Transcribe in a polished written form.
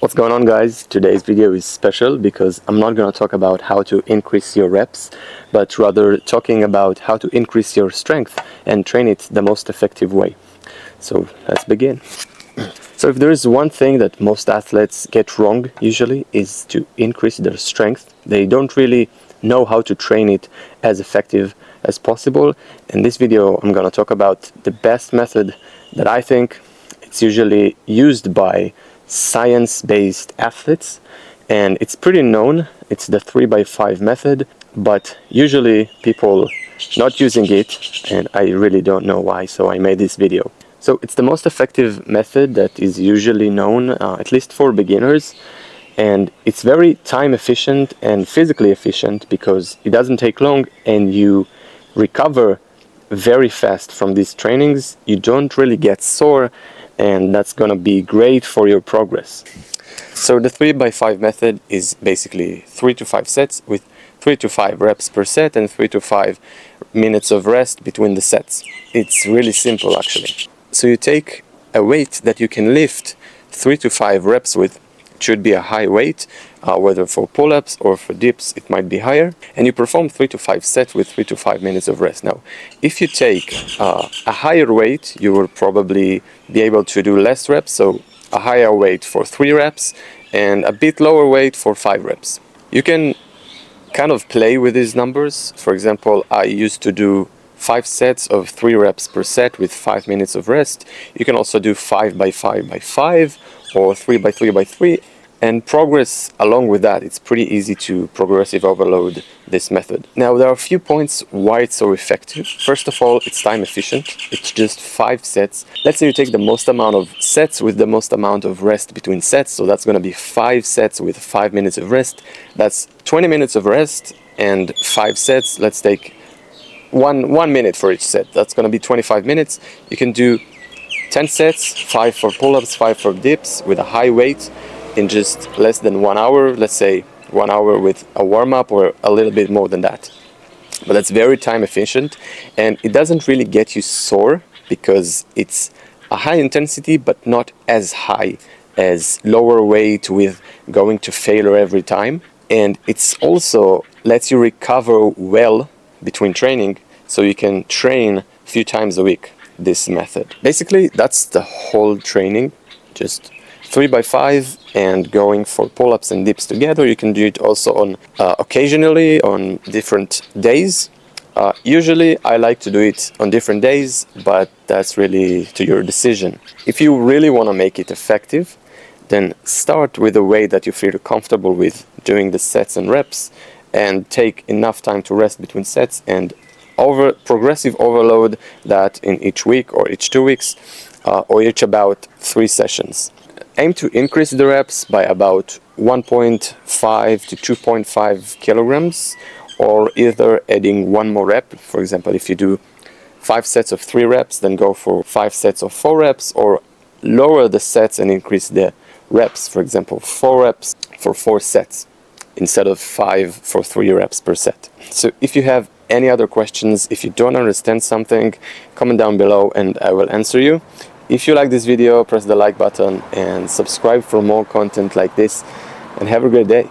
What's going on, guys? Today's video is special because I'm not going to talk about how to increase your reps, but rather talking about how to increase your strength and train it the most effective way. So let's begin. So if there is one thing that most athletes get wrong usually is to increase their strength. They don't really know how to train it as effective as possible. In this video I'm going to talk about the best method that I think it's usually used by science-based athletes, and it's pretty known. It's the 3x5 method, but usually people not using it, and I really don't know why, so I made this video. So it's the most effective method that is usually known, at least for beginners, and it's very time efficient and physically efficient because it doesn't take long and you recover very fast from these trainings. You don't really get sore, and that's gonna be great for your progress. So the 3x5 method is basically 3 to 5 sets with 3 to 5 reps per set and 3 to 5 minutes of rest between the sets. It's really simple actually. So you take a weight that you can lift 3 to 5 reps with. It should be a high weight, whether for pull-ups or for dips it might be higher, and you perform 3 to 5 sets with 3 to 5 minutes of rest. Now if you take a higher weight, you will probably be able to do less reps, so a higher weight for 3 reps and a bit lower weight for 5 reps. You can kind of play with these numbers. For example, I used to do 5 sets of 3 reps per set with 5 minutes of rest. You can also do 5x5x5 or 3x3x3 and progress along with that. It's pretty easy to progressive overload this method. Now there are a few points why it's so effective. First of all, it's time efficient. It's just 5 sets. Let's say you take the most amount of sets with the most amount of rest between sets, so that's going to be 5 sets with 5 minutes of rest. That's 20 minutes of rest and 5 sets. Let's take one minute for each set. That's going to be 25 minutes. You can do 10 sets, 5 for pull-ups, 5 for dips with a high weight in just less than 1 hour. Let's say 1 hour with a warm-up or a little bit more than that. But that's very time efficient, and it doesn't really get you sore because it's a high intensity but not as high as lower weight with going to failure every time. And it's also lets you recover well between training, so you can train a few times a week this method. Basically that's the whole training, just 3x5 and going for pull-ups and dips together. You can do it also on occasionally on different days. Usually I like to do it on different days, but that's really to your decision. If you really want to make it effective, then start with a way that you feel comfortable with doing the sets and reps, and take enough time to rest between sets, and progressive overload that in each week or each 2 weeks or each about 3 sessions. Aim to increase the reps by about 1.5 to 2.5 kilograms, or either adding 1 more rep. For example, if you do 5 sets of 3 reps, then go for 5 sets of 4 reps, or lower the sets and increase the reps. For example, 4 reps for 4 sets instead of 5 for 3 reps per set. So if you have any other questions, if you don't understand something, comment down below and I will answer you. If you like this video, press the like button and subscribe for more content like this, and have a great day.